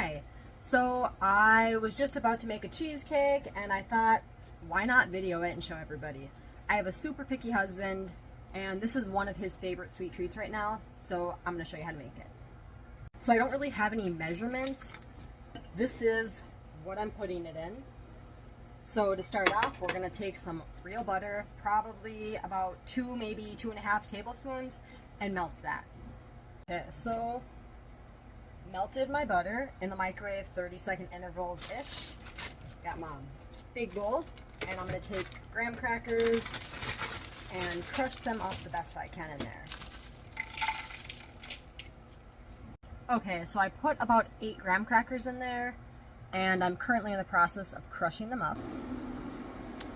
Hi! So I was just about to make a cheesecake and I thought, why not video it and show everybody? I have a super picky husband and this is one of his favorite sweet treats right now, so I'm going to show you how to make it. So I don't really have any measurements. This is what I'm putting it in. So to start off, we're going to take some real butter, probably about 2, maybe 2.5 tablespoons, and melt that. Okay, so melted my butter in the microwave, 30-second intervals-ish. Got my big bowl, and I'm going to take graham crackers and crush them up the best I can in there. Okay, so I put about 8 graham crackers in there, and I'm currently in the process of crushing them up.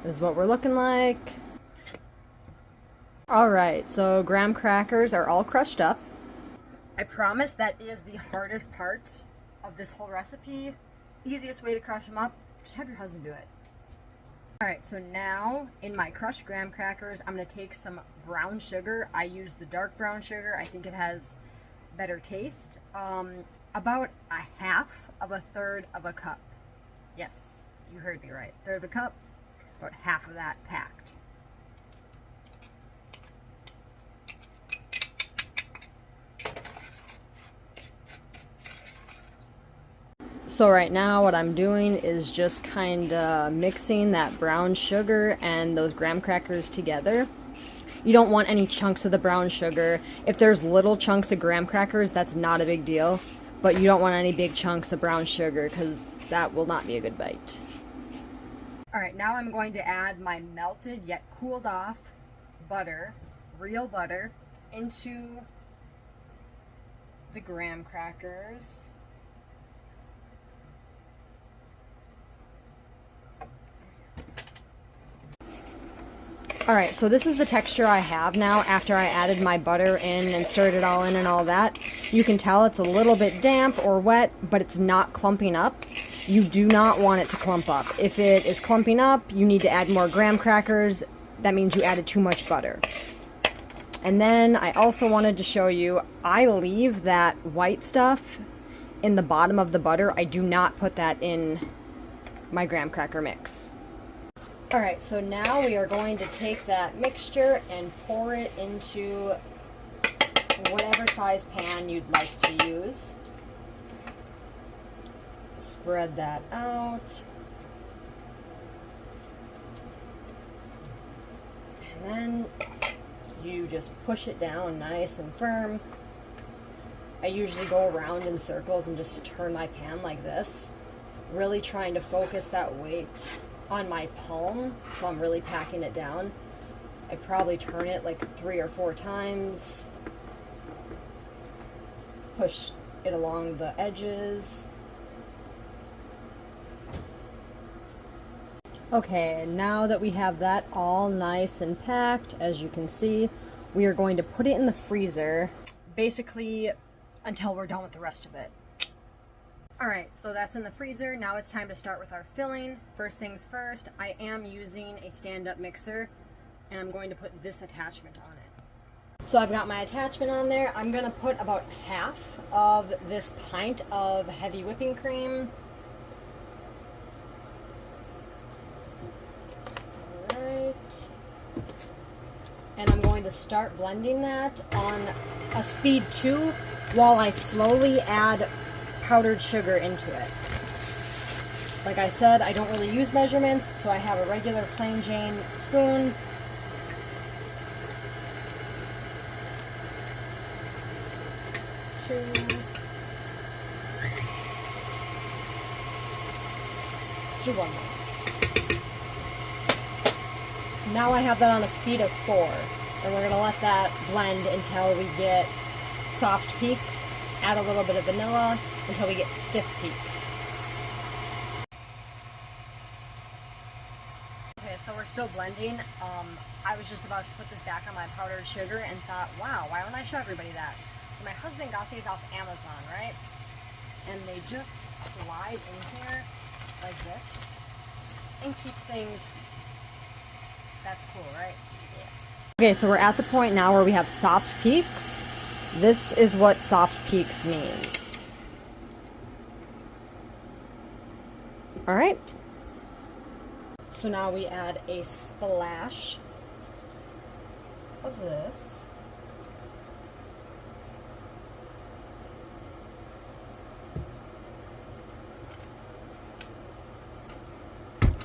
This is what we're looking like. Alright, so graham crackers are all crushed up. I promise that is the hardest part of this whole recipe. Easiest way to crush them up, just have your husband do it. Alright, so now in my crushed graham crackers, I'm going to take some brown sugar. I use the dark brown sugar. I think it has better taste. About a half of a third of a cup. Yes, you heard me right. Third of a cup, about half of that packed. So right now what I'm doing is just kind of mixing that brown sugar and those graham crackers together. You don't want any chunks of the brown sugar. If there's little chunks of graham crackers, that's not a big deal. But you don't want any big chunks of brown sugar because that will not be a good bite. Alright, now I'm going to add my melted yet cooled off butter, real butter, into the graham crackers. Alright, so this is the texture I have now after I added my butter in and stirred it all in and all that. You can tell it's a little bit damp or wet, but it's not clumping up. You do not want it to clump up. If it is clumping up, you need to add more graham crackers. That means you added too much butter. And then I also wanted to show you, I leave that white stuff in the bottom of the butter. I do not put that in my graham cracker mix. Alright, so now we are going to take that mixture and pour it into whatever size pan you'd like to use. Spread that out. And then you just push it down nice and firm. I usually go around in circles and just turn my pan like this, really trying to focus that weight on my palm, so I'm really packing it down. I probably turn it like 3 or 4 times. Push it along the edges. Okay, now that we have that all nice and packed, as you can see, we are going to put it in the freezer, basically until we're done with the rest of it. Alright, so that's in the freezer. Now it's time to start with our filling. First things first, I am using a stand-up mixer, and I'm going to put this attachment on it. So I've got my attachment on there. I'm going to put about half of this pint of heavy whipping cream. Alright. And I'm going to start blending that on a speed 2 while I slowly add powdered sugar into it. Like I said, I don't really use measurements, so I have a regular plain Jane spoon. Let's do 1 more. Now I have that on a speed of 4, and we're going to let that blend until we get soft peaks. Add a little bit of vanilla until we get stiff peaks. Okay, so we're still blending. I was just about to put this back on my powdered sugar and thought, wow, why don't I show everybody that? So my husband got these off Amazon, right? And they just slide in here like this and keep things, that's cool, right? Yeah. Okay, so we're at the point now where we have soft peaks. This is what soft peaks means. All right. So now we add a splash of this.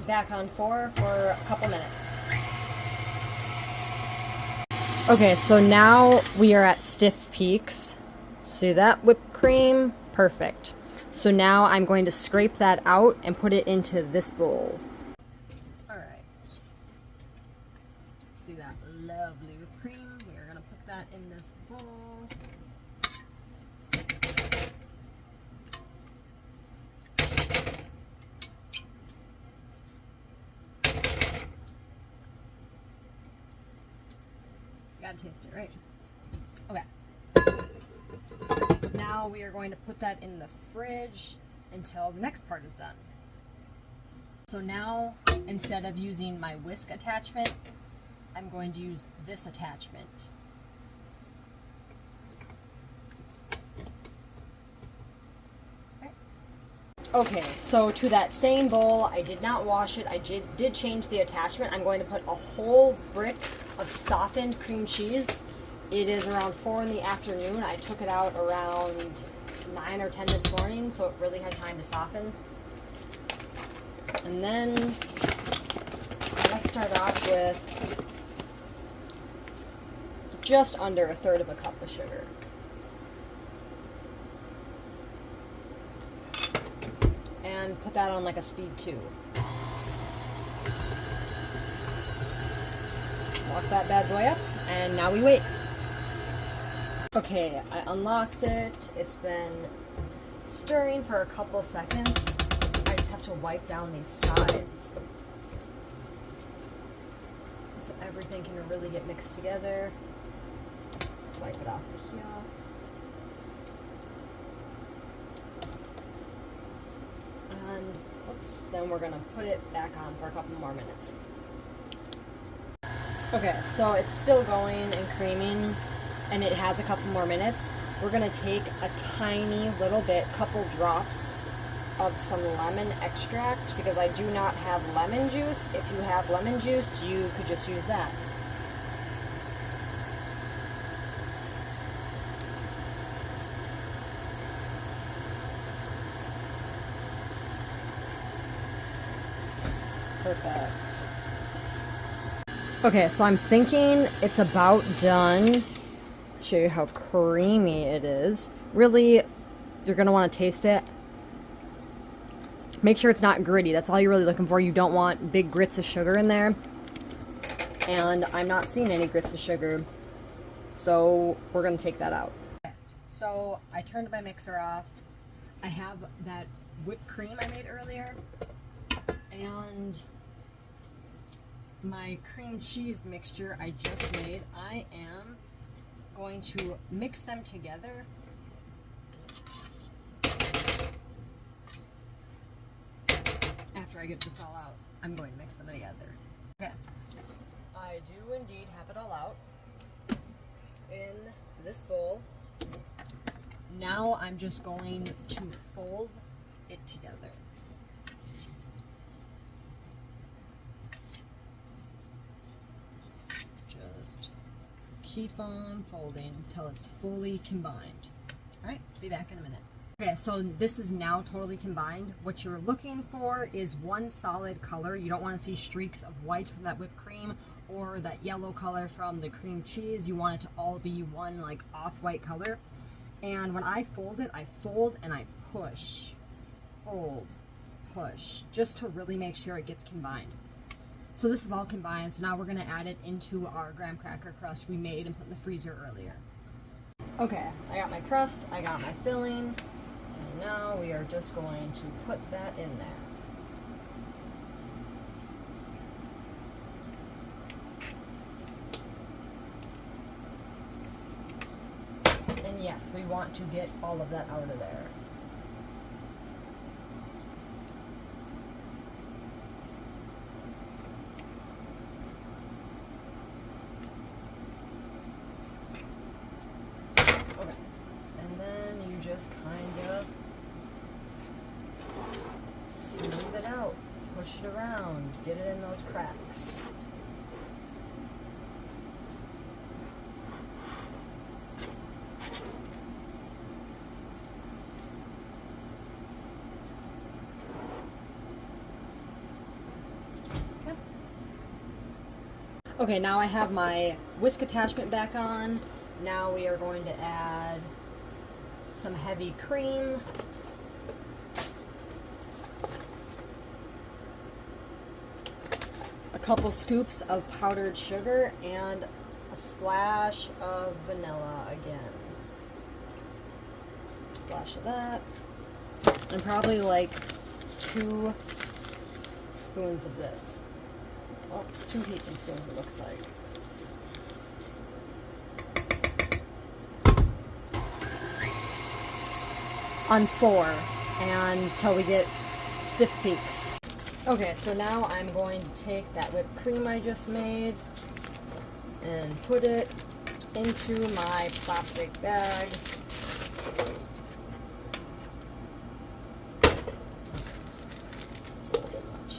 Back on 4 for a couple minutes. Okay, so now we are at stiff peaks. See that whipped cream? Perfect. So now I'm going to scrape that out and put it into this bowl. Alright. See that lovely whipped cream? We are going to put that in this bowl. Gotta taste it, right? Okay. Now we are going to put that in the fridge until the next part is done. So now, instead of using my whisk attachment, I'm going to use this attachment. Okay, so to that same bowl, I did not wash it. I did change the attachment. I'm going to put a whole brick of softened cream cheese. It is around 4 in the afternoon. I took it out around 9 or 10 this morning, so it really had time to soften. And then let's start off with just under 1/3 of a cup of sugar. And put that on like a speed 2. Lock that bad boy up, and now we wait. Okay, I unlocked it. It's been stirring for a couple seconds. I just have to wipe down these sides so everything can really get mixed together. Wipe it off the heel. And oops, then we're gonna put it back on for a couple more minutes. Okay, so it's still going and creaming, and it has a couple more minutes. We're gonna take a tiny little bit, couple drops of some lemon extract, because I do not have lemon juice. If you have lemon juice, you could just use that. Perfect. Okay, so I'm thinking it's about done. Let's show you how creamy it is. Really, you're going to want to taste it. Make sure it's not gritty. That's all you're really looking for. You don't want big grits of sugar in there. And I'm not seeing any grits of sugar, so we're going to take that out. Okay, so I turned my mixer off. I have that whipped cream I made earlier. And my cream cheese mixture I just made, I am going to mix them together. After I get this all out, I'm going to mix them together. Okay, I do indeed have it all out in this bowl. Now I'm just going to fold it together. Keep on folding until it's fully combined. All right, be back in a minute. Okay, so this is now totally combined. What you're looking for is one solid color. You don't want to see streaks of white from that whipped cream or that yellow color from the cream cheese. You want it to all be one like off-white color. And when I fold it, I fold and I push. Fold, push, just to really make sure it gets combined. So this is all combined, so now we're gonna add it into our graham cracker crust we made and put in the freezer earlier. Okay, I got my crust, I got my filling, and now we are just going to put that in there. And yes, we want to get all of that out of there. Just kind of smooth it out. push it around, get it in those cracks. Okay, now I have my whisk attachment back on. Now we are going to add some heavy cream. A couple scoops of powdered sugar and a splash of vanilla again. Splash of that. And probably like 2 spoons of this. Well, 2 heaping spoons it looks like. On 4 until we get stiff peaks. Okay, so now I'm going to take that whipped cream I just made and put it into my plastic bag. It's a little bit much.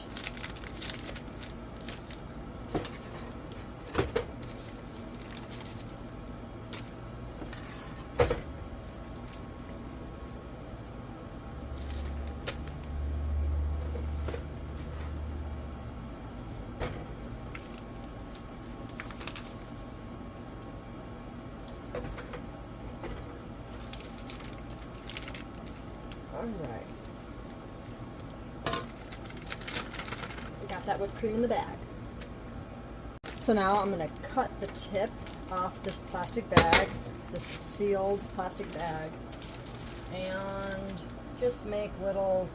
Alright. Got that whipped cream in the bag. So now I'm going to cut the tip off this plastic bag, this sealed plastic bag, and just make little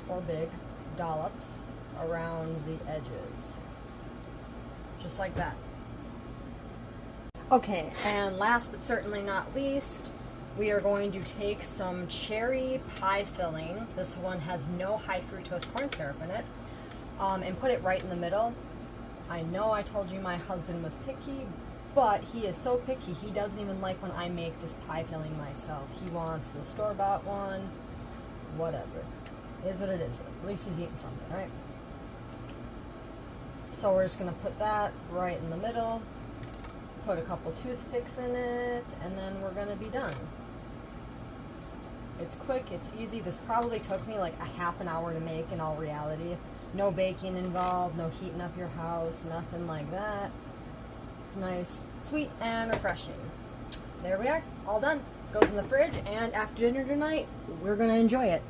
or big dollops around the edges. Just like that. Okay, and last but certainly not least, we are going to take some cherry pie filling. This one has no high fructose corn syrup in it. And put it right in the middle. I know I told you my husband was picky, but he is so picky he doesn't even like when I make this pie filling myself. He wants the store-bought one. Whatever. It is what it is. At least he's eating something, right? So we're just going to put that right in the middle. Put a couple toothpicks in it, and then we're going to be done. It's quick, it's easy. This probably took me like a half an hour to make in all reality. No baking involved, no heating up your house, nothing like that. It's nice, sweet, and refreshing. There we are, all done. Goes in the fridge, and after dinner tonight, we're going to enjoy it.